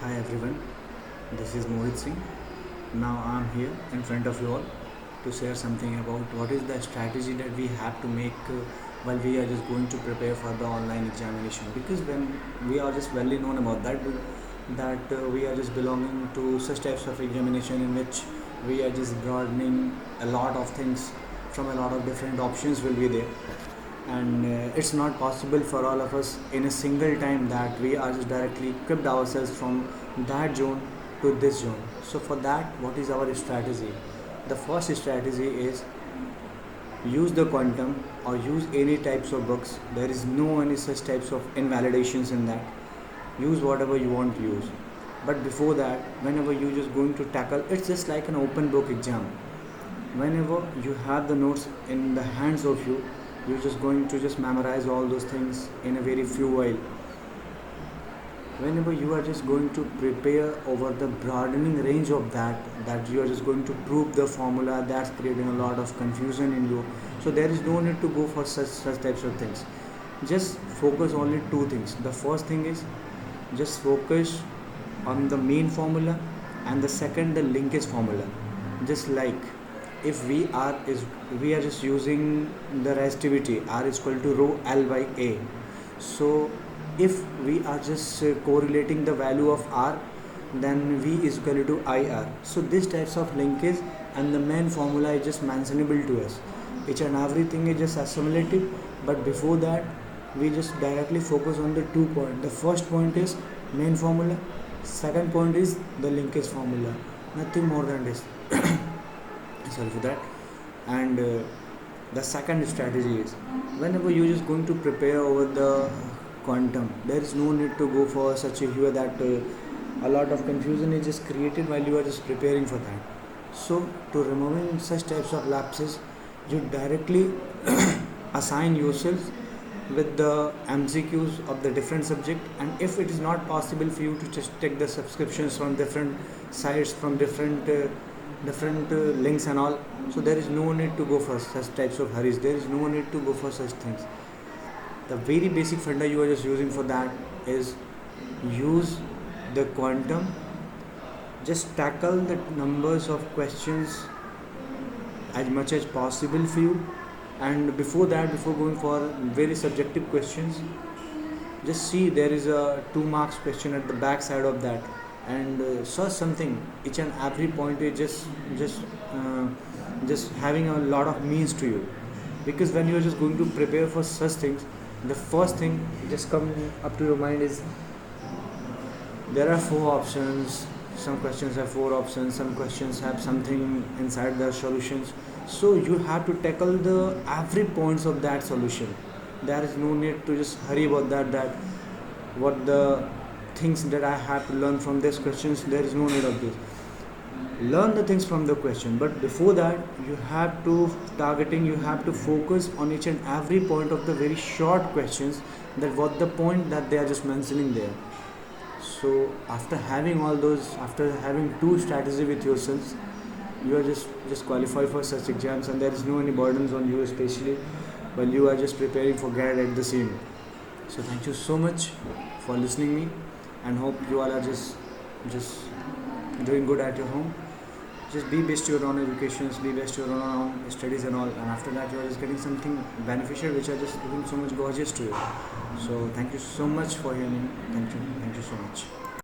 Hi everyone, this is Mohit Singh. Now I'm here in front of you all to share something about what is the strategy that we have to make while we are just going to prepare for the online examination. Because when we are just well known about that we are just belonging to such types of examination in which we are just broadening a lot of things from a lot of different options will be there, and it's not possible for all of us in a single time that we are just directly equipped ourselves from that zone to this zone. So for that, what is our strategy? The first strategy is use the quantum or use any types of books. There is no any such types of invalidations in that. Use whatever you want to use. But before that, whenever you just going to tackle, it's just like an open book exam. Whenever you have the notes in the hands of you, you're just going to just memorize all those things in a very few while. Whenever you are just going to prepare over the broadening range of that you are just going to prove the formula, that's creating a lot of confusion in you. So there is no need to go for such types of things. Just focus only two things. The first thing is just focus on the main formula, and the second, the linkage formula. Just like if we are just using the resistivity R is equal to rho L by A. So if we are just correlating the value of R, then V is equal to IR. So these types of linkage and the main formula is just mentionable to us. Each and everything is just assimilative, but before that we just directly focus on the 2 points. The first point is main formula, second point is the linkage formula, nothing more than this. Sorry for that. And the second strategy is whenever you're just going to prepare over the quantum, there is no need to go for such a view that a lot of confusion is just created while you are just preparing for that. So to removing such types of lapses, you directly assign yourself with the MCQs of the different subject, and if it is not possible for you to just take the subscriptions from different sites, from different links and all, so there is no need to go for such types of hurries. There is no need to go for such things. The very basic funda you are just using for that is use the quantum. Just tackle the numbers of questions as much as possible for you, and before going for very subjective questions, just see there is a 2 marks question at the back side of that, and search something. Each and every point is just having a lot of means to you, because when you are just going to prepare for such things, the first thing just come up to your mind is there are 4 options. Some questions have 4 options, some questions have something inside the solutions. So you have to tackle the every points of that solution. There is no need to just hurry about that what the things that I have to learn from these questions. There is no need of this. Learn the things from the question, but before that you have to focus on each and every point of the very short questions, that what the point that they are just mentioning there. So after having all those, after having 2 strategy with yourselves, you are just qualified for such exams, and there is no any burdens on you, especially while you are just preparing for GAD at the same. So thank you so much for listening me, and hope you all are just doing good at your home. Just be best to your own educations, be best to your own studies and all, and after that you are just getting something beneficial which are just looking so much gorgeous to you. So thank you so much for hearing. Thank you.